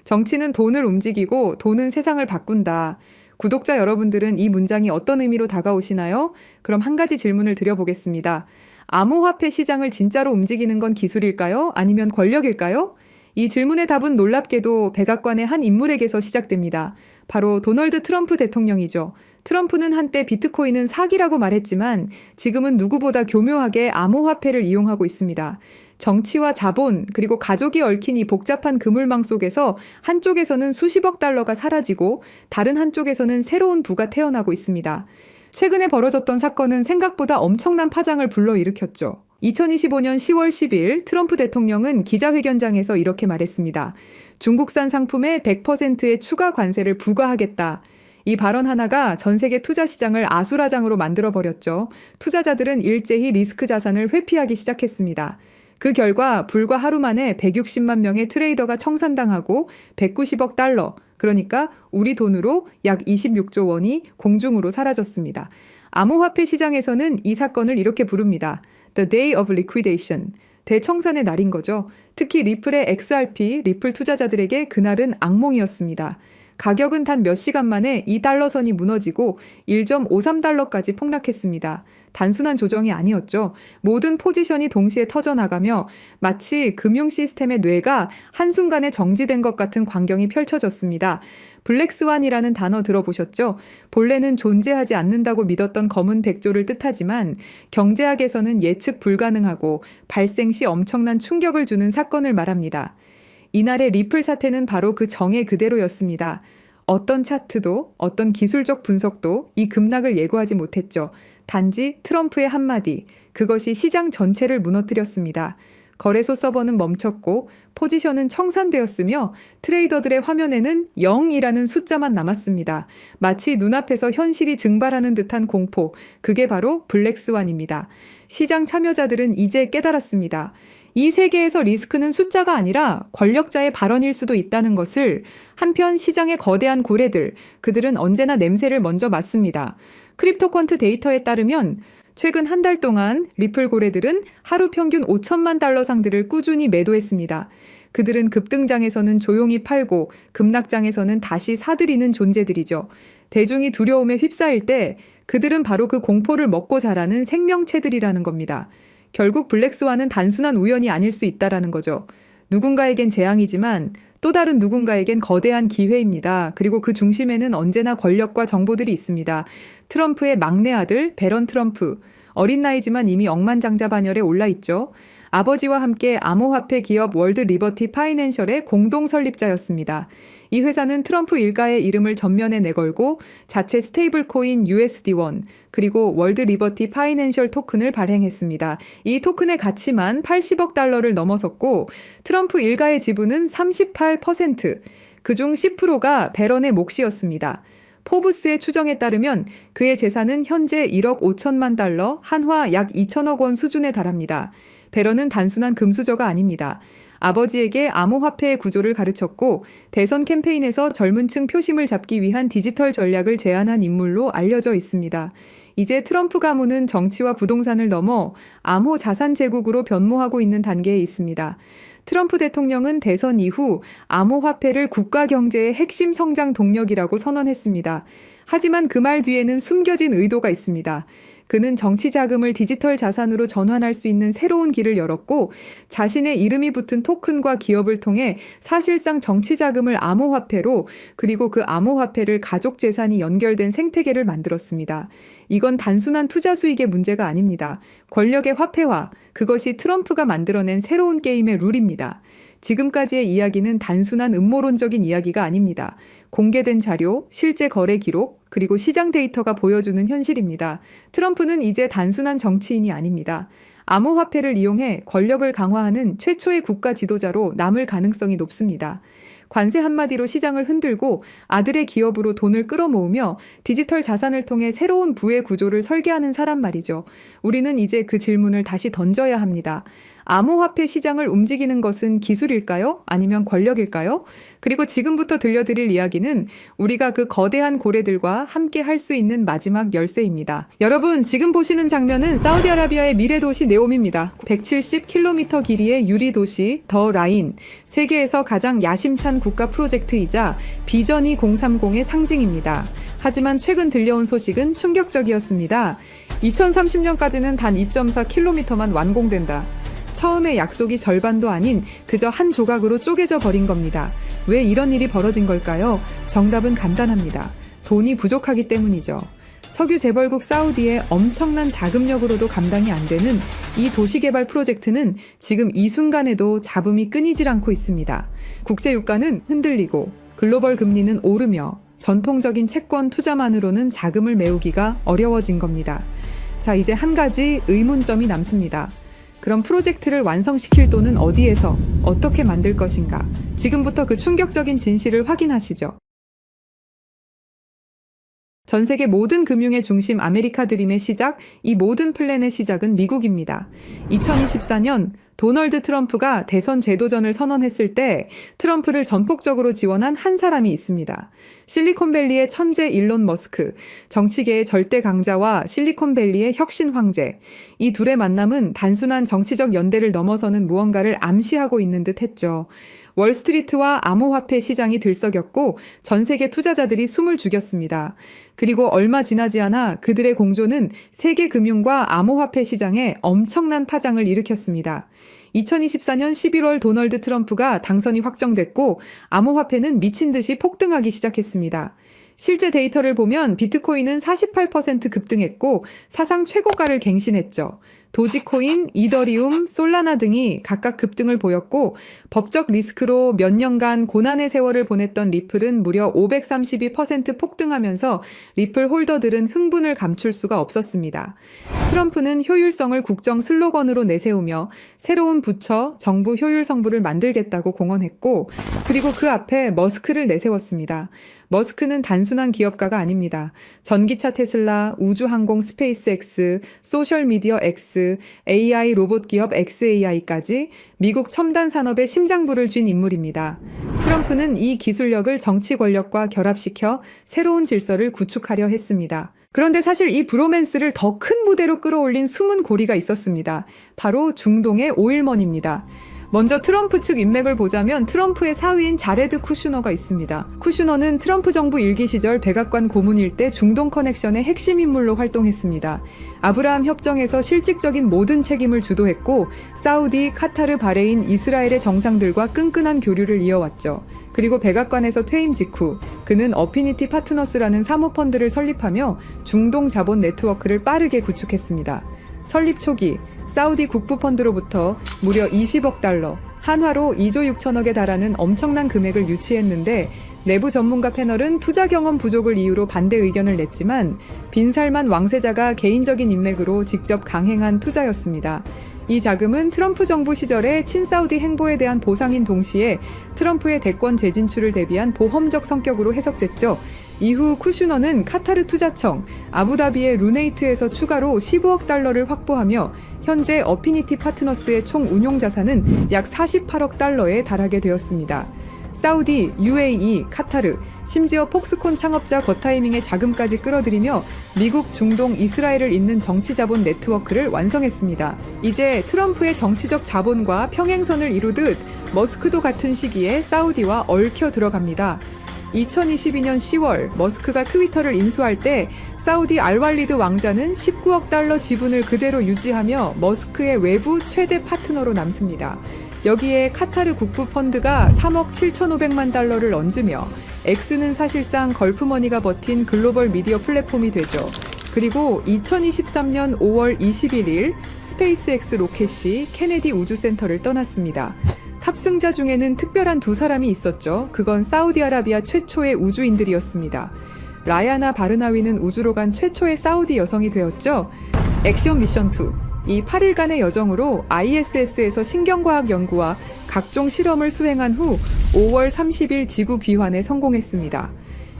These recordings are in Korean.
정치는 돈을 움직이고 돈은 세상을 바꾼다. 구독자 여러분들은 이 문장이 어떤 의미로 다가오시나요? 그럼 한 가지 질문을 드려보겠습니다. 암호화폐 시장을 진짜로 움직이는 건 기술일까요? 아니면 권력일까요? 이 질문의 답은 놀랍게도 백악관의 한 인물에게서 시작됩니다. 바로 도널드 트럼프 대통령이죠. 트럼프는 한때 비트코인은 사기라고 말했지만 지금은 누구보다 교묘하게 암호화폐를 이용하고 있습니다. 정치와 자본, 그리고 가족이 얽힌 이 복잡한 그물망 속에서 한쪽에서는 수십억 달러가 사라지고 다른 한쪽에서는 새로운 부가 태어나고 있습니다. 최근에 벌어졌던 사건은 생각보다 엄청난 파장을 불러일으켰죠. 2025년 10월 10일 트럼프 대통령은 기자회견장에서 이렇게 말했습니다. 중국산 상품에 100%의 추가 관세를 부과하겠다. 이 발언 하나가 전 세계 투자 시장을 아수라장으로 만들어버렸죠. 투자자들은 일제히 리스크 자산을 회피하기 시작했습니다. 그 결과 불과 하루 만에 160만 명의 트레이더가 청산당하고 190억 달러, 그러니까 우리 돈으로 약 26조 원이 공중으로 사라졌습니다. 암호화폐 시장에서는 이 사건을 이렇게 부릅니다. The Day of Liquidation. 대청산의 날인 거죠. 특히 리플의 XRP, 리플 투자자들에게 그날은 악몽이었습니다. 가격은 단 몇 시간 만에 2달러선이 무너지고 1.53달러까지 폭락했습니다. 단순한 조정이 아니었죠. 모든 포지션이 동시에 터져나가며 마치 금융 시스템의 뇌가 한순간에 정지된 것 같은 광경이 펼쳐졌습니다. 블랙스완이라는 단어 들어보셨죠? 본래는 존재하지 않는다고 믿었던 검은 백조를 뜻하지만 경제학에서는 예측 불가능하고 발생 시 엄청난 충격을 주는 사건을 말합니다. 이날의 리플 사태는 바로 그 정의 그대로였습니다. 어떤 차트도 어떤 기술적 분석도 이 급락을 예고하지 못했죠. 단지 트럼프의 한마디, 그것이 시장 전체를 무너뜨렸습니다. 거래소 서버는 멈췄고 포지션은 청산되었으며 트레이더들의 화면에는 0이라는 숫자만 남았습니다. 마치 눈앞에서 현실이 증발하는 듯한 공포, 그게 바로 블랙스완입니다. 시장 참여자들은 이제 깨달았습니다. 이 세계에서 리스크는 숫자가 아니라 권력자의 발언일 수도 있다는 것을. 한편 시장의 거대한 고래들, 그들은 언제나 냄새를 먼저 맡습니다. 크립토퀀트 데이터에 따르면 최근 한 달 동안 리플 고래들은 하루 평균 5천만 달러 상들을 꾸준히 매도했습니다. 그들은 급등장에서는 조용히 팔고 급락장에서는 다시 사들이는 존재들이죠. 대중이 두려움에 휩싸일 때 그들은 바로 그 공포를 먹고 자라는 생명체들이라는 겁니다. 결국 블랙스완은 단순한 우연이 아닐 수 있다라는 거죠. 누군가에겐 재앙이지만 또 다른 누군가에겐 거대한 기회입니다. 그리고 그 중심에는 언제나 권력과 정보들이 있습니다. 트럼프의 막내 아들 배런 트럼프, 어린 나이지만 이미 억만장자 반열에 올라 있죠. 아버지와 함께 암호화폐 기업 월드 리버티 파이낸셜의 공동 설립자였습니다. 이 회사는 트럼프 일가의 이름을 전면에 내걸고 자체 스테이블 코인 USD1 그리고 월드 리버티 파이낸셜 토큰을 발행했습니다. 이 토큰의 가치만 80억 달러를 넘어섰고 트럼프 일가의 지분은 38%, 그중 10%가 배런의 몫이었습니다. 포브스의 추정에 따르면 그의 재산은 현재 1억 5천만 달러, 한화 약 2천억 원 수준에 달합니다. 배런은 단순한 금수저가 아닙니다. 아버지에게 암호화폐의 구조를 가르쳤고 대선 캠페인에서 젊은 층 표심을 잡기 위한 디지털 전략을 제안한 인물로 알려져 있습니다. 이제 트럼프 가문은 정치와 부동산을 넘어 암호 자산 제국으로 변모하고 있는 단계에 있습니다. 트럼프 대통령은 대선 이후 암호화폐를 국가 경제의 핵심 성장 동력이라고 선언했습니다. 하지만 그 말 뒤에는 숨겨진 의도가 있습니다. 그는 정치 자금을 디지털 자산으로 전환할 수 있는 새로운 길을 열었고 자신의 이름이 붙은 토큰과 기업을 통해 사실상 정치 자금을 암호화폐로, 그리고 그 암호화폐를 가족 재산이 연결된 생태계를 만들었습니다. 이건 단순한 투자 수익의 문제가 아닙니다. 권력의 화폐화, 그것이 트럼프가 만들어낸 새로운 게임의 룰입니다. 지금까지의 이야기는 단순한 음모론적인 이야기가 아닙니다. 공개된 자료, 실제 거래 기록, 그리고 시장 데이터가 보여주는 현실입니다. 트럼프는 이제 단순한 정치인이 아닙니다. 암호화폐를 이용해 권력을 강화하는 최초의 국가 지도자로 남을 가능성이 높습니다. 관세 한마디로 시장을 흔들고 아들의 기업으로 돈을 끌어모으며 디지털 자산을 통해 새로운 부의 구조를 설계하는 사람 말이죠. 우리는 이제 그 질문을 다시 던져야 합니다. 암호화폐 시장을 움직이는 것은 기술일까요? 아니면 권력일까요? 그리고 지금부터 들려드릴 이야기는 우리가 그 거대한 고래들과 함께 할 수 있는 마지막 열쇠입니다. 여러분, 지금 보시는 장면은 사우디아라비아의 미래 도시 네옴입니다. 170km 길이의 유리 도시 더 라인, 세계에서 가장 야심찬 국가 프로젝트이자 비전 2030의 상징입니다. 하지만 최근 들려온 소식은 충격적이었습니다. 2030년까지는 단 2.4km만 완공된다. 처음의 약속이 절반도 아닌 그저 한 조각으로 쪼개져 버린 겁니다. 왜 이런 일이 벌어진 걸까요? 정답은 간단합니다. 돈이 부족하기 때문이죠. 석유 재벌국 사우디의 엄청난 자금력으로도 감당이 안 되는 이 도시개발 프로젝트는 지금 이 순간에도 잡음이 끊이질 않고 있습니다. 국제유가는 흔들리고 글로벌 금리는 오르며 전통적인 채권 투자만으로는 자금을 메우기가 어려워진 겁니다. 자, 이제 한 가지 의문점이 남습니다. 그럼 프로젝트를 완성시킬 돈은 어디에서 어떻게 만들 것인가? 지금부터 그 충격적인 진실을 확인하시죠. 전 세계 모든 금융의 중심 아메리카 드림의 시작, 이 모든 플랜의 시작은 미국입니다. 2024년 도널드 트럼프가 대선 재도전을 선언했을 때 트럼프를 전폭적으로 지원한 한 사람이 있습니다. 실리콘밸리의 천재 일론 머스크, 정치계의 절대 강자와 실리콘밸리의 혁신 황제. 이 둘의 만남은 단순한 정치적 연대를 넘어서는 무언가를 암시하고 있는 듯 했죠. 월스트리트와 암호화폐 시장이 들썩였고 전 세계 투자자들이 숨을 죽였습니다. 그리고 얼마 지나지 않아 그들의 공조는 세계 금융과 암호화폐 시장에 엄청난 파장을 일으켰습니다. 2024년 11월 도널드 트럼프가 당선이 확정됐고 암호화폐는 미친 듯이 폭등하기 시작했습니다. 실제 데이터를 보면 비트코인은 48% 급등했고 사상 최고가를 갱신했죠. 도지코인, 이더리움, 솔라나 등이 각각 급등을 보였고 법적 리스크로 몇 년간 고난의 세월을 보냈던 리플은 무려 532% 폭등하면서 리플 홀더들은 흥분을 감출 수가 없었습니다. 트럼프는 효율성을 국정 슬로건으로 내세우며 새로운 부처, 정부 효율 성부를 만들겠다고 공언했고 그리고 그 앞에 머스크를 내세웠습니다. 머스크는 단순한 기업가가 아닙니다. 전기차 테슬라, 우주항공 스페이스X, 소셜미디어 X, AI 로봇 기업 XAI까지 미국 첨단 산업의 심장부를 쥔 인물입니다. 트럼프는 이 기술력을 정치 권력과 결합시켜 새로운 질서를 구축하려 했습니다. 그런데 사실 이 브로맨스를 더 큰 무대로 끌어올린 숨은 고리가 있었습니다. 바로 중동의 오일먼입니다. 먼저 트럼프 측 인맥을 보자면 트럼프의 사위인 자레드 쿠슈너가 있습니다. 쿠슈너는 트럼프 정부 일기 시절 백악관 고문일 때 중동 커넥션의 핵심 인물로 활동했습니다. 아브라함 협정에서 실질적인 모든 책임을 주도했고 사우디, 카타르, 바레인, 이스라엘의 정상들과 끈끈한 교류를 이어왔죠. 그리고 백악관에서 퇴임 직후 그는 어피니티 파트너스라는 사모펀드를 설립하며 중동 자본 네트워크를 빠르게 구축했습니다. 설립 초기 사우디 국부펀드로부터 무려 20억 달러, 한화로 2조 6천억에 달하는 엄청난 금액을 유치했는데 내부 전문가 패널은 투자 경험 부족을 이유로 반대 의견을 냈지만 빈살만 왕세자가 개인적인 인맥으로 직접 강행한 투자였습니다. 이 자금은 트럼프 정부 시절의 친사우디 행보에 대한 보상인 동시에 트럼프의 대권 재진출을 대비한 보험적 성격으로 해석됐죠. 이후 쿠슈너는 카타르 투자청, 아부다비의 루네이트에서 추가로 15억 달러를 확보하며 현재 어피니티 파트너스의 총 운용 자산은 약 48억 달러에 달하게 되었습니다. 사우디, UAE, 카타르, 심지어 폭스콘 창업자 거타이밍의 자금까지 끌어들이며 미국, 중동, 이스라엘을 잇는 정치 자본 네트워크를 완성했습니다. 이제 트럼프의 정치적 자본과 평행선을 이루듯 머스크도 같은 시기에 사우디와 얽혀 들어갑니다. 2022년 10월 머스크가 트위터를 인수할 때 사우디 알왈리드 왕자는 19억 달러 지분을 그대로 유지하며 머스크의 외부 최대 파트너로 남습니다. 여기에 카타르 국부펀드가 3억 7,500만 달러를 얹으며 X는 사실상 걸프머니가 버틴 글로벌 미디어 플랫폼이 되죠. 그리고 2023년 5월 21일 스페이스X 로켓이 케네디 우주센터를 떠났습니다. 탑승자 중에는 특별한 두 사람이 있었죠. 그건 사우디아라비아 최초의 우주인들이었습니다. 라야나 바르나위는 우주로 간 최초의 사우디 여성이 되었죠. 액션 미션 2. 이 8일간의 여정으로 ISS에서 신경과학 연구와 각종 실험을 수행한 후 5월 30일 지구 귀환에 성공했습니다.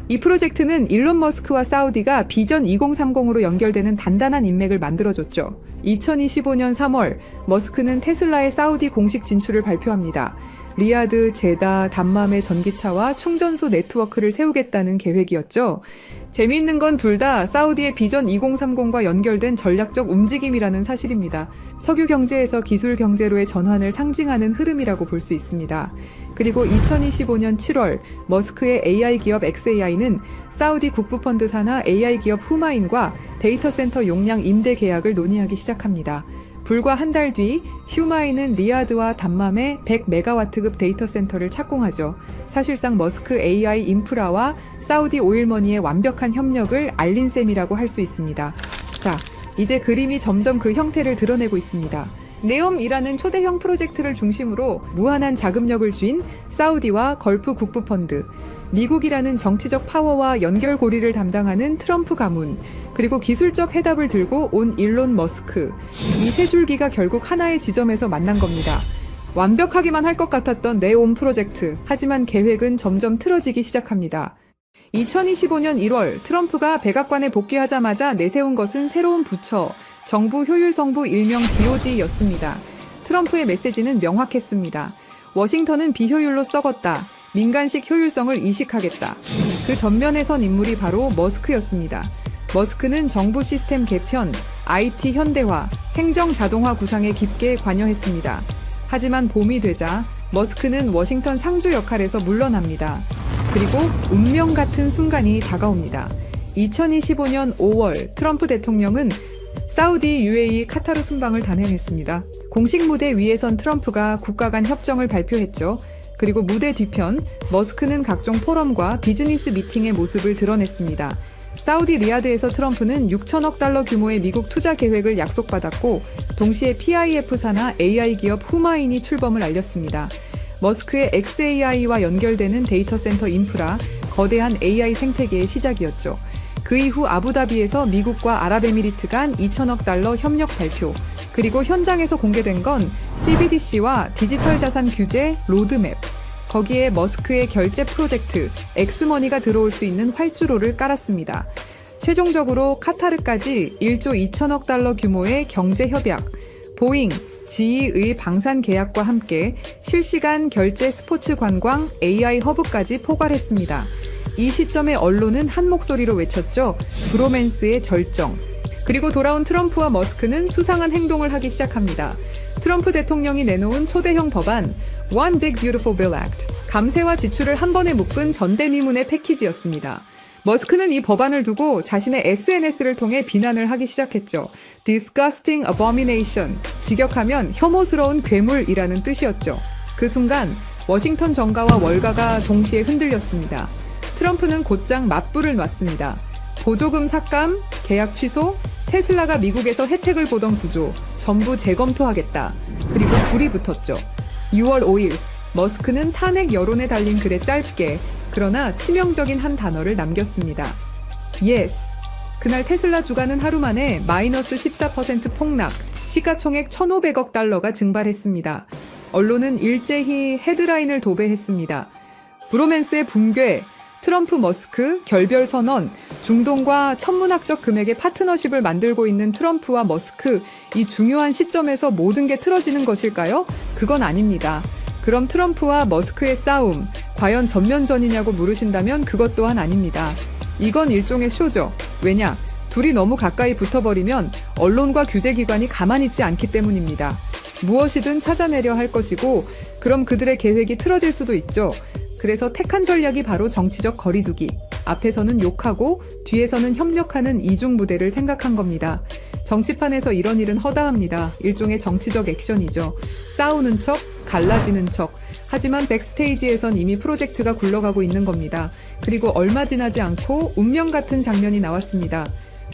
이 프로젝트는 일론 머스크와 사우디가 비전 2030으로 연결되는 단단한 인맥을 만들어줬죠. 2025년 3월, 머스크는 테슬라의 사우디 공식 진출을 발표합니다. 리야드, 제다, 담맘의 전기차와 충전소 네트워크를 세우겠다는 계획이었죠. 재미있는 건 둘 다 사우디의 비전 2030과 연결된 전략적 움직임이라는 사실입니다. 석유 경제에서 기술 경제로의 전환을 상징하는 흐름이라고 볼 수 있습니다. 그리고 2025년 7월 머스크의 AI 기업 xAI는 사우디 국부펀드 산하 AI 기업 후마인과 데이터 센터 용량 임대 계약을 논의하기 시작합니다. 불과 한 달 뒤 휴마인은 리야드와 담맘에 100메가와트급 데이터 센터를 착공하죠. 사실상 머스크 AI 인프라와 사우디 오일머니의 완벽한 협력을 알린 셈이라고 할 수 있습니다. 자, 이제 그림이 점점 그 형태를 드러내고 있습니다. 네옴이라는 초대형 프로젝트를 중심으로 무한한 자금력을 쥔 사우디와 걸프 국부펀드, 미국이라는 정치적 파워와 연결고리를 담당하는 트럼프 가문, 그리고 기술적 해답을 들고 온 일론 머스크, 이 세 줄기가 결국 하나의 지점에서 만난 겁니다. 완벽하기만 할 것 같았던 네옴 프로젝트, 하지만 계획은 점점 틀어지기 시작합니다. 2025년 1월 트럼프가 백악관에 복귀하자마자 내세운 것은 새로운 부처, 정부 효율성부 일명 DOG였습니다. 트럼프의 메시지는 명확했습니다. 워싱턴은 비효율로 썩었다. 민간식 효율성을 이식하겠다. 그 전면에 선 인물이 바로 머스크였습니다. 머스크는 정부 시스템 개편, IT 현대화, 행정 자동화 구상에 깊게 관여했습니다. 하지만 봄이 되자 머스크는 워싱턴 상주 역할에서 물러납니다. 그리고 운명 같은 순간이 다가옵니다. 2025년 5월 트럼프 대통령은 사우디, UAE, 카타르 순방을 단행했습니다. 공식 무대 위에 선 트럼프가 국가 간 협정을 발표했죠. 그리고 무대 뒤편, 머스크는 각종 포럼과 비즈니스 미팅의 모습을 드러냈습니다. 사우디 리야드에서 트럼프는 6천억 달러 규모의 미국 투자 계획을 약속받았고, 동시에 PIF 산하 AI 기업 후마인이 출범을 알렸습니다. 머스크의 xAI와 연결되는 데이터 센터 인프라, 거대한 AI 생태계의 시작이었죠. 그 이후 아부다비에서 미국과 아랍에미리트 간 2천억 달러 협력 발표, 그리고 현장에서 공개된 건 CBDC와 디지털 자산 규제 로드맵, 거기에 머스크의 결제 프로젝트 엑스머니가 들어올 수 있는 활주로를 깔았습니다. 최종적으로 카타르까지 1조 2천억 달러 규모의 경제 협약, 보잉, GE의 방산 계약과 함께 실시간 결제 스포츠 관광 AI 허브까지 포괄했습니다. 이 시점에 언론은 한 목소리로 외쳤죠. 브로맨스의 절정. 그리고 돌아온 트럼프와 머스크는 수상한 행동을 하기 시작합니다. 트럼프 대통령이 내놓은 초대형 법안 One Big Beautiful Bill Act, 감세와 지출을 한 번에 묶은 전대미문의 패키지였습니다. 머스크는 이 법안을 두고 자신의 SNS를 통해 비난을 하기 시작했죠. Disgusting abomination, 직역하면 혐오스러운 괴물이라는 뜻이었죠. 그 순간 워싱턴 정가와 월가가 동시에 흔들렸습니다. 트럼프는 곧장 맞불을 놨습니다. 보조금 삭감, 계약 취소, 테슬라가 미국에서 혜택을 보던 구조 전부 재검토하겠다. 그리고 불이 붙었죠. 6월 5일 머스크는 탄핵 여론에 달린 글에 짧게 그러나 치명적인 한 단어를 남겼습니다. Yes. 그날 테슬라 주가는 하루 만에 마이너스 14% 폭락, 시가총액 1,500억 달러가 증발했습니다. 언론은 일제히 헤드라인을 도배했습니다. 브로맨스의 붕괴, 트럼프 머스크 결별 선언, 중동과 천문학적 금액의 파트너십을 만들고 있는 트럼프와 머스크, 이 중요한 시점에서 모든 게 틀어지는 것일까요? 그건 아닙니다. 그럼 트럼프와 머스크의 싸움, 과연 전면전이냐고 물으신다면 그것 또한 아닙니다. 이건 일종의 쇼죠. 왜냐? 둘이 너무 가까이 붙어버리면 언론과 규제기관이 가만히 있지 않기 때문입니다. 무엇이든 찾아내려 할 것이고, 그럼 그들의 계획이 틀어질 수도 있죠. 그래서 택한 전략이 바로 정치적 거리두기. 앞에서는 욕하고 뒤에서는 협력하는 이중무대를 생각한 겁니다. 정치판에서 이런 일은 허다합니다. 일종의 정치적 액션이죠. 싸우는 척, 갈라지는 척. 하지만 백스테이지에선 이미 프로젝트가 굴러가고 있는 겁니다. 그리고 얼마 지나지 않고 운명 같은 장면이 나왔습니다.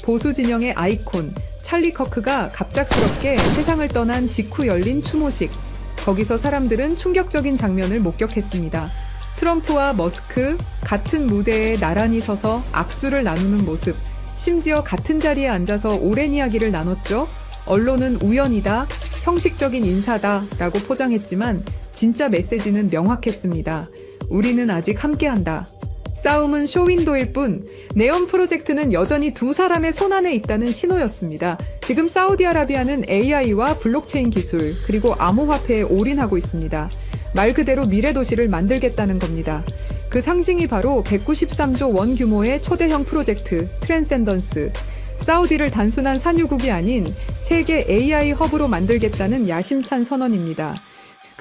보수 진영의 아이콘, 찰리 커크가 갑작스럽게 세상을 떠난 직후 열린 추모식. 거기서 사람들은 충격적인 장면을 목격했습니다. 트럼프와 머스크 같은 무대에 나란히 서서 악수를 나누는 모습, 심지어 같은 자리에 앉아서 오랜 이야기를 나눴죠. 언론은 우연이다, 형식적인 인사다 라고 포장했지만 진짜 메시지는 명확했습니다. 우리는 아직 함께한다. 싸움은 쇼윈도일 뿐 네옴 프로젝트는 여전히 두 사람의 손안에 있다는 신호였습니다. 지금 사우디아라비아는 AI와 블록체인 기술 그리고 암호화폐에 올인하고 있습니다. 말 그대로 미래 도시를 만들겠다는 겁니다. 그 상징이 바로 193조 원 규모의 초대형 프로젝트 트랜센던스. 사우디를 단순한 산유국이 아닌 세계 AI 허브로 만들겠다는 야심찬 선언입니다.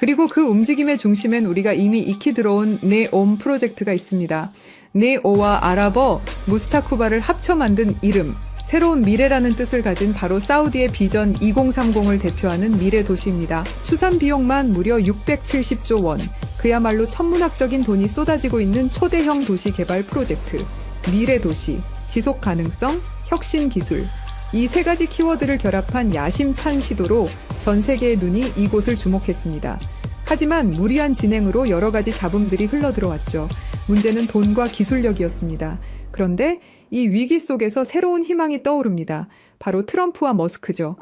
그리고 그 움직임의 중심엔 우리가 이미 익히 들어온 네옴 프로젝트가 있습니다. 네오와 아랍어 무스타쿠바를 합쳐 만든 이름, 새로운 미래라는 뜻을 가진 바로 사우디의 비전 2030을 대표하는 미래 도시입니다. 추산 비용만 무려 670조 원, 그야말로 천문학적인 돈이 쏟아지고 있는 초대형 도시 개발 프로젝트. 미래 도시, 지속 가능성, 혁신 기술. 이 세 가지 키워드를 결합한 야심찬 시도로 전 세계의 눈이 이곳을 주목했습니다. 하지만 무리한 진행으로 여러 가지 잡음들이 흘러들어왔죠. 문제는 돈과 기술력이었습니다. 그런데 이 위기 속에서 새로운 희망이 떠오릅니다. 바로 트럼프와 머스크죠.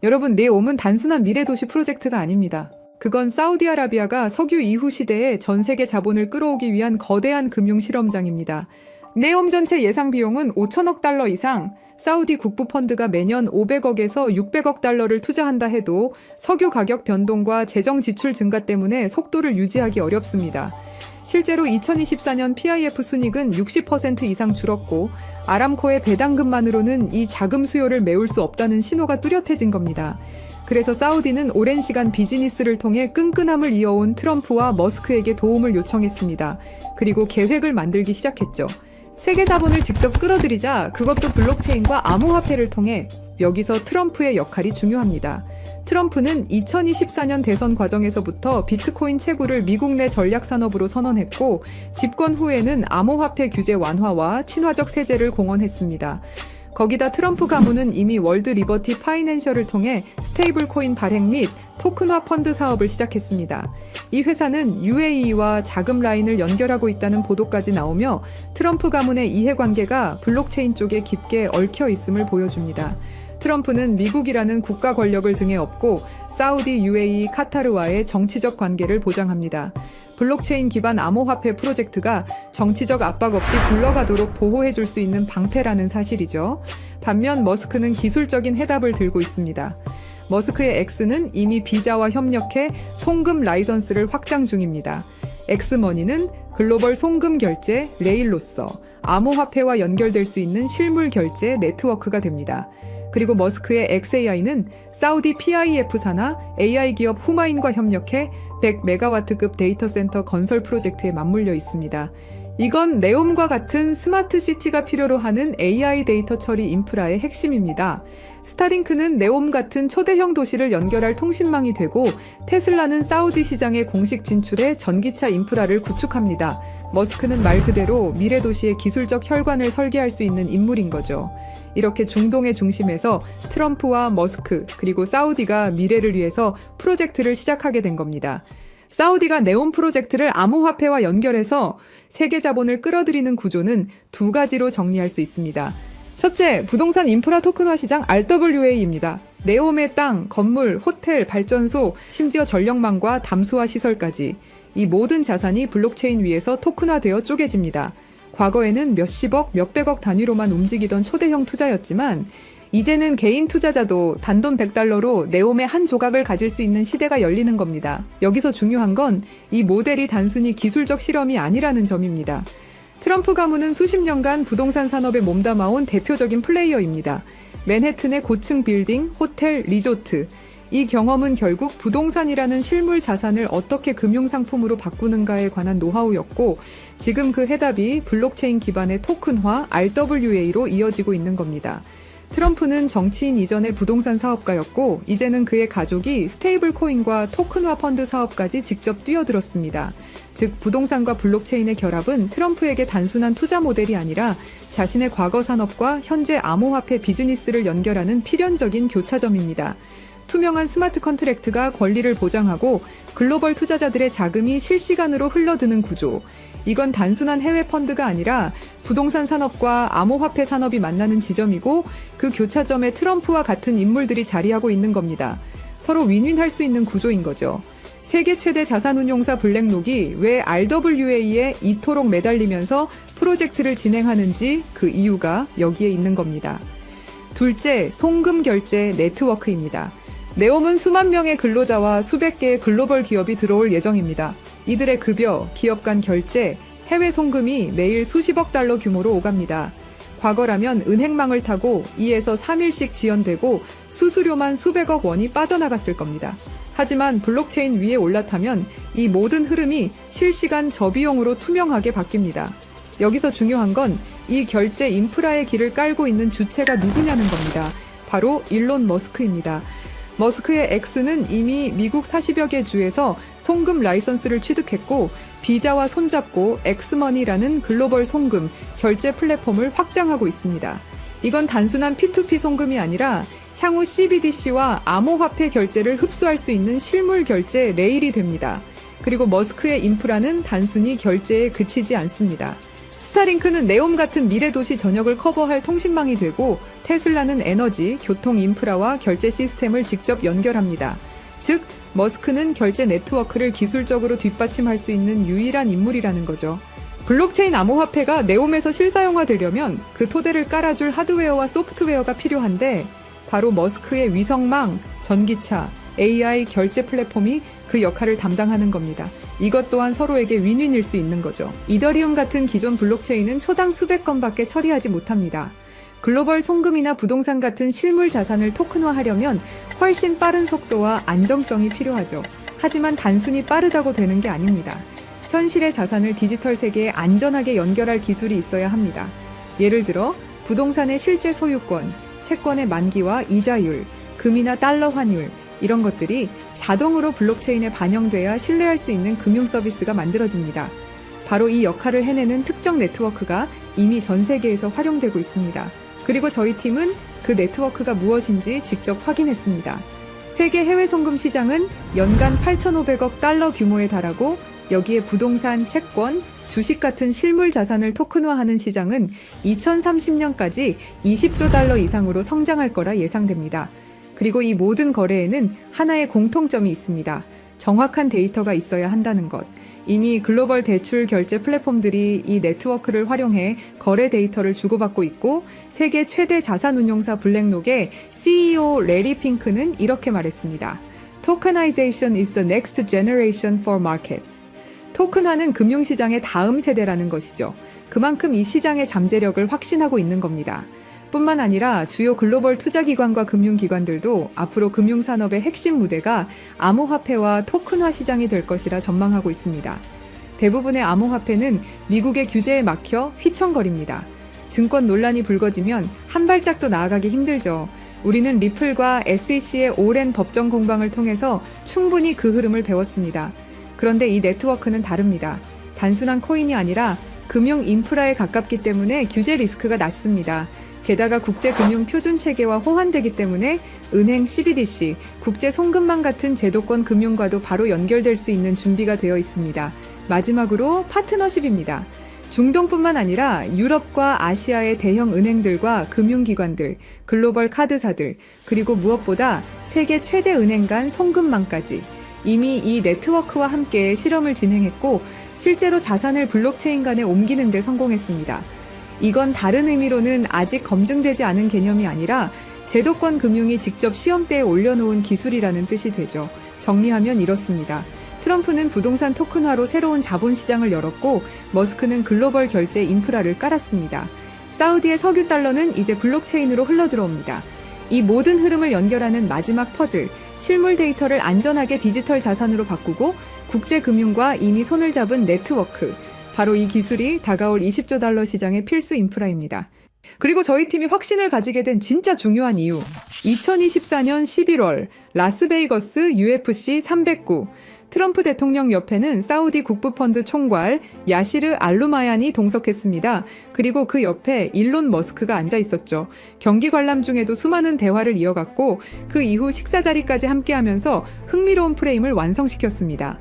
여러분, 네옴은 단순한 미래도시 프로젝트가 아닙니다. 그건 사우디아라비아가 석유 이후 시대에 전 세계 자본을 끌어오기 위한 거대한 금융 실험장입니다. 네옴 전체 예상 비용은 5천억 달러 이상, 사우디 국부 펀드가 매년 500억에서 600억 달러를 투자한다 해도 석유 가격 변동과 재정 지출 증가 때문에 속도를 유지하기 어렵습니다. 실제로 2024년 PIF 순이익은 60% 이상 줄었고 아람코의 배당금만으로는 이 자금 수요를 메울 수 없다는 신호가 뚜렷해진 겁니다. 그래서 사우디는 오랜 시간 비즈니스를 통해 끈끈함을 이어온 트럼프와 머스크에게 도움을 요청했습니다. 그리고 계획을 만들기 시작했죠. 세계 자본을 직접 끌어들이자 그것도 블록체인과 암호화폐를 통해 여기서 트럼프의 역할이 중요합니다. 트럼프는 2024년 대선 과정에서부터 비트코인 채굴을 미국 내 전략 산업으로 선언했고 집권 후에는 암호화폐 규제 완화와 친화적 세제를 공언했습니다. 거기다 트럼프 가문은 이미 월드 리버티 파이낸셜을 통해 스테이블 코인 발행 및 토큰화 펀드 사업을 시작했습니다. 이 회사는 UAE와 자금 라인을 연결하고 있다는 보도까지 나오며 트럼프 가문의 이해관계가 블록체인 쪽에 깊게 얽혀 있음을 보여줍니다. 트럼프는 미국이라는 국가 권력을 등에 업고 사우디, UAE, 카타르와의 정치적 관계를 보장합니다. 블록체인 기반 암호화폐 프로젝트가 정치적 압박 없이 굴러가도록 보호해줄 수 있는 방패라는 사실이죠. 반면 머스크는 기술적인 해답을 들고 있습니다. 머스크의 X는 이미 비자와 협력해 송금 라이선스를 확장 중입니다. 엑스머니는 글로벌 송금 결제 레일로서 암호화폐와 연결될 수 있는 실물 결제 네트워크가 됩니다. 그리고 머스크의 XAI는 사우디 PIF 산하 AI 기업 후마인과 협력해 100메가와트급 데이터 센터 건설 프로젝트에 맞물려 있습니다. 이건 네옴과 같은 스마트 시티가 필요로 하는 AI 데이터 처리 인프라의 핵심입니다. 스타링크는 네옴 같은 초대형 도시를 연결할 통신망이 되고 테슬라는 사우디 시장의 공식 진출에 전기차 인프라를 구축합니다. 머스크는 말 그대로 미래 도시의 기술적 혈관을 설계할 수 있는 인물인 거죠. 이렇게 중동의 중심에서 트럼프와 머스크 그리고 사우디가 미래를 위해서 프로젝트를 시작하게 된 겁니다. 사우디가 네옴 프로젝트를 암호화폐와 연결해서 세계 자본을 끌어들이는 구조는 두 가지로 정리할 수 있습니다. 첫째, 부동산 인프라 토큰화 시장 RWA입니다. 네옴의 땅, 건물, 호텔, 발전소, 심지어 전력망과 담수화 시설까지 이 모든 자산이 블록체인 위에서 토큰화되어 쪼개집니다. 과거에는 몇십억, 몇백억 단위로만 움직이던 초대형 투자였지만 이제는 개인 투자자도 단돈 100달러로 네옴의 한 조각을 가질 수 있는 시대가 열리는 겁니다. 여기서 중요한 건 이 모델이 단순히 기술적 실험이 아니라는 점입니다. 트럼프 가문은 수십 년간 부동산 산업에 몸담아온 대표적인 플레이어입니다. 맨해튼의 고층 빌딩, 호텔, 리조트. 이 경험은 결국 부동산이라는 실물 자산을 어떻게 금융상품으로 바꾸는가에 관한 노하우였고 지금 그 해답이 블록체인 기반의 토큰화 RWA로 이어지고 있는 겁니다. 트럼프는 정치인 이전의 부동산 사업가였고 이제는 그의 가족이 스테이블 코인과 토큰화 펀드 사업까지 직접 뛰어들었습니다. 즉 부동산과 블록체인의 결합은 트럼프에게 단순한 투자 모델이 아니라 자신의 과거 산업과 현재 암호화폐 비즈니스를 연결하는 필연적인 교차점입니다. 투명한 스마트 컨트랙트가 권리를 보장하고 글로벌 투자자들의 자금이 실시간으로 흘러드는 구조. 이건 단순한 해외 펀드가 아니라 부동산 산업과 암호화폐 산업이 만나는 지점이고 그 교차점에 트럼프와 같은 인물들이 자리하고 있는 겁니다. 서로 윈윈할 수 있는 구조인 거죠. 세계 최대 자산운용사 블랙록이 왜 RWA에 이토록 매달리면서 프로젝트를 진행하는지 그 이유가 여기에 있는 겁니다. 둘째, 송금 결제 네트워크입니다. 네옴은 수만 명의 근로자와 수백 개의 글로벌 기업이 들어올 예정입니다. 이들의 급여, 기업 간 결제, 해외 송금이 매일 수십억 달러 규모로 오갑니다. 과거라면 은행망을 타고 2에서 3일씩 지연되고 수수료만 수백억 원이 빠져나갔을 겁니다. 하지만 블록체인 위에 올라타면 이 모든 흐름이 실시간 저비용으로 투명하게 바뀝니다. 여기서 중요한 건 이 결제 인프라의 길을 깔고 있는 주체가 누구냐는 겁니다. 바로 일론 머스크입니다. 머스크의 X는 이미 미국 40여 개 주에서 송금 라이선스를 취득했고 비자와 손잡고 엑스머니라는 글로벌 송금, 결제 플랫폼을 확장하고 있습니다. 이건 단순한 P2P 송금이 아니라 향후 CBDC와 암호화폐 결제를 흡수할 수 있는 실물 결제 레일이 됩니다. 그리고 머스크의 인프라는 단순히 결제에 그치지 않습니다. 스타링크는 네옴 같은 미래도시 전역을 커버할 통신망이 되고 테슬라는 에너지, 교통 인프라와 결제 시스템을 직접 연결합니다. 즉, 머스크는 결제 네트워크를 기술적으로 뒷받침할 수 있는 유일한 인물이라는 거죠. 블록체인 암호화폐가 네옴에서 실사용화되려면 그 토대를 깔아줄 하드웨어와 소프트웨어가 필요한데 바로 머스크의 위성망, 전기차, AI 결제 플랫폼이 그 역할을 담당하는 겁니다. 이것 또한 서로에게 윈윈일 수 있는 거죠. 이더리움 같은 기존 블록체인은 초당 수백 건밖에 처리하지 못합니다. 글로벌 송금이나 부동산 같은 실물 자산을 토큰화하려면 훨씬 빠른 속도와 안정성이 필요하죠. 하지만 단순히 빠르다고 되는 게 아닙니다. 현실의 자산을 디지털 세계에 안전하게 연결할 기술이 있어야 합니다. 예를 들어 부동산의 실제 소유권, 채권의 만기와 이자율, 금이나 달러 환율, 이런 것들이 자동으로 블록체인에 반영돼야 신뢰할 수 있는 금융 서비스가 만들어집니다. 바로 이 역할을 해내는 특정 네트워크가 이미 전 세계에서 활용되고 있습니다. 그리고 저희 팀은 그 네트워크가 무엇인지 직접 확인했습니다. 세계 해외 송금 시장은 연간 8,500억 달러 규모에 달하고 여기에 부동산, 채권, 주식 같은 실물 자산을 토큰화하는 시장은 2030년까지 20조 달러 이상으로 성장할 거라 예상됩니다. 그리고 이 모든 거래에는 하나의 공통점이 있습니다. 정확한 데이터가 있어야 한다는 것. 이미 글로벌 대출 결제 플랫폼들이 이 네트워크를 활용해 거래 데이터를 주고받고 있고 세계 최대 자산운용사 블랙록의 CEO 레리 핑크는 이렇게 말했습니다. Tokenization is the next generation for markets. 토큰화는 금융시장의 다음 세대라는 것이죠. 그만큼 이 시장의 잠재력을 확신하고 있는 겁니다. 뿐만 아니라 주요 글로벌 투자기관과 금융기관들도 앞으로 금융산업의 핵심 무대가 암호화폐와 토큰화 시장이 될 것이라 전망하고 있습니다. 대부분의 암호화폐는 미국의 규제에 막혀 휘청거립니다. 증권 논란이 불거지면 한 발짝도 나아가기 힘들죠. 우리는 리플과 SEC의 오랜 법정 공방을 통해서 충분히 그 흐름을 배웠습니다. 그런데 이 네트워크는 다릅니다. 단순한 코인이 아니라 금융 인프라에 가깝기 때문에 규제 리스크가 낮습니다. 게다가 국제금융표준체계와 호환되기 때문에 은행 CBDC, 국제송금망 같은 제도권 금융과도 바로 연결될 수 있는 준비가 되어 있습니다. 마지막으로 파트너십입니다. 중동뿐만 아니라 유럽과 아시아의 대형 은행들과 금융기관들, 글로벌 카드사들, 그리고 무엇보다 세계 최대 은행 간 송금망까지 이미 이 네트워크와 함께 실험을 진행했고 실제로 자산을 블록체인 간에 옮기는 데 성공했습니다. 이건 다른 의미로는 아직 검증되지 않은 개념이 아니라 제도권 금융이 직접 시험대에 올려놓은 기술이라는 뜻이 되죠. 정리하면 이렇습니다. 트럼프는 부동산 토큰화로 새로운 자본시장을 열었고 머스크는 글로벌 결제 인프라를 깔았습니다. 사우디의 석유 달러는 이제 블록체인으로 흘러들어옵니다. 이 모든 흐름을 연결하는 마지막 퍼즐, 실물 데이터를 안전하게 디지털 자산으로 바꾸고 국제금융과 이미 손을 잡은 네트워크, 바로 이 기술이 다가올 20조 달러 시장의 필수 인프라입니다. 그리고 저희 팀이 확신을 가지게 된 진짜 중요한 이유. 2024년 11월 라스베이거스 UFC 309 트럼프 대통령 옆에는 사우디 국부펀드 총괄 야시르 알루마얀이 동석했습니다. 그리고 그 옆에 일론 머스크가 앉아 있었죠. 경기 관람 중에도 수많은 대화를 이어갔고 그 이후 식사 자리까지 함께하면서 흥미로운 프레임을 완성시켰습니다.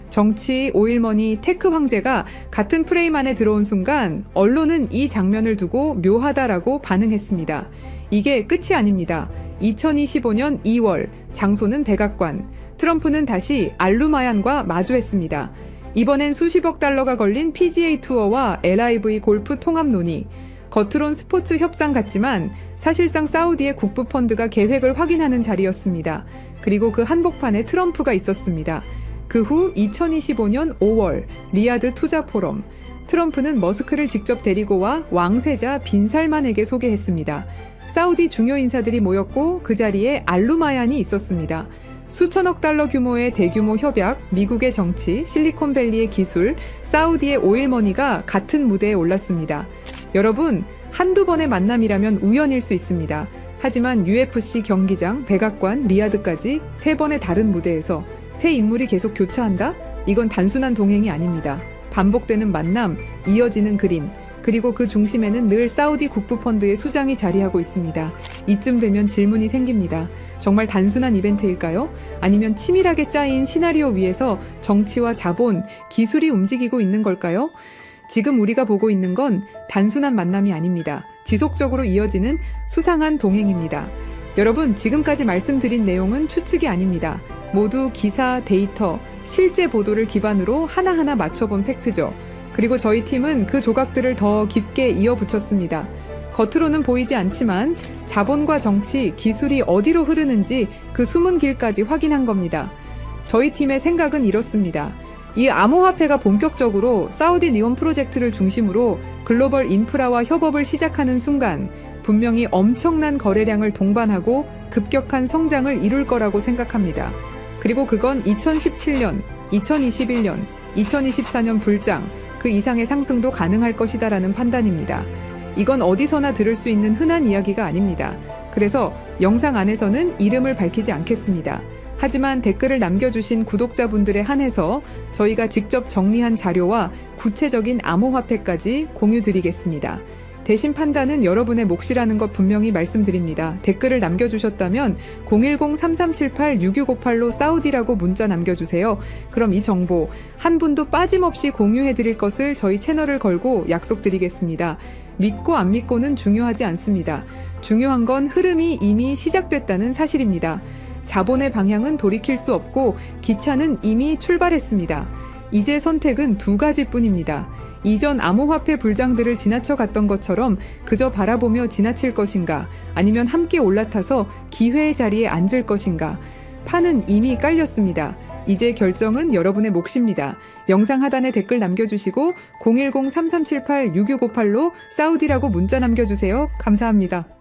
정치, 오일머니, 테크 황제가 같은 프레임 안에 들어온 순간 언론은 이 장면을 두고 묘하다라고 반응했습니다. 이게 끝이 아닙니다. 2025년 2월, 장소는 백악관. 트럼프는 다시 알루마얀과 마주했습니다. 이번엔 수십억 달러가 걸린 PGA 투어와 LIV 골프 통합 논의. 겉으론 스포츠 협상 같지만 사실상 사우디의 국부 펀드가 계획을 확인하는 자리였습니다. 그리고 그 한복판에 트럼프가 있었습니다. 그 후 2025년 5월 리야드 투자 포럼. 트럼프는 머스크를 직접 데리고 와 왕세자 빈 살만에게 소개했습니다. 사우디 중요 인사들이 모였고 그 자리에 알루마얀이 있었습니다. 수천억 달러 규모의 대규모 협약, 미국의 정치, 실리콘밸리의 기술, 사우디의 오일머니가 같은 무대에 올랐습니다. 여러분, 한두 번의 만남이라면 우연일 수 있습니다. 하지만 UFC 경기장, 백악관, 리야드까지 3번의 다른 무대에서 새 인물이 계속 교차한다? 이건 단순한 동행이 아닙니다. 반복되는 만남, 이어지는 그림, 그리고 그 중심에는 늘 사우디 국부펀드의 수장이 자리하고 있습니다. 이쯤 되면 질문이 생깁니다. 정말 단순한 이벤트일까요? 아니면 치밀하게 짜인 시나리오 위에서 정치와 자본, 기술이 움직이고 있는 걸까요? 지금 우리가 보고 있는 건 단순한 만남이 아닙니다. 지속적으로 이어지는 수상한 동행입니다. 여러분, 지금까지 말씀드린 내용은 추측이 아닙니다. 모두 기사, 데이터, 실제 보도를 기반으로 하나하나 맞춰본 팩트죠. 그리고 저희 팀은 그 조각들을 더 깊게 이어붙였습니다. 겉으로는 보이지 않지만 자본과 정치, 기술이 어디로 흐르는지 그 숨은 길까지 확인한 겁니다. 저희 팀의 생각은 이렇습니다. 이 암호화폐가 본격적으로 사우디 니온 프로젝트를 중심으로 글로벌 인프라와 협업을 시작하는 순간 분명히 엄청난 거래량을 동반하고 급격한 성장을 이룰 거라고 생각합니다. 그리고 그건 2017년, 2021년, 2024년 불장, 그 이상의 상승도 가능할 것이다라는 판단입니다. 이건 어디서나 들을 수 있는 흔한 이야기가 아닙니다. 그래서 영상 안에서는 이름을 밝히지 않겠습니다. 하지만 댓글을 남겨주신 구독자분들에 한해서 저희가 직접 정리한 자료와 구체적인 암호화폐까지 공유드리겠습니다. 대신 판단은 여러분의 몫이라는 것 분명히 말씀드립니다. 댓글을 남겨주셨다면 010-3378-6658로 사우디라고 문자 남겨주세요. 그럼 이 정보 한 분도 빠짐없이 공유해드릴 것을 저희 채널을 걸고 약속드리겠습니다. 믿고 안 믿고는 중요하지 않습니다. 중요한 건 흐름이 이미 시작됐다는 사실입니다. 자본의 방향은 돌이킬 수 없고 기차는 이미 출발했습니다. 이제 선택은 2가지뿐입니다. 이전 암호화폐 불장들을 지나쳐 갔던 것처럼 그저 바라보며 지나칠 것인가, 아니면 함께 올라타서 기회의 자리에 앉을 것인가. 판은 이미 깔렸습니다. 이제 결정은 여러분의 몫입니다. 영상 하단에 댓글 남겨주시고 010-3378-6658로 사우디라고 문자 남겨주세요. 감사합니다.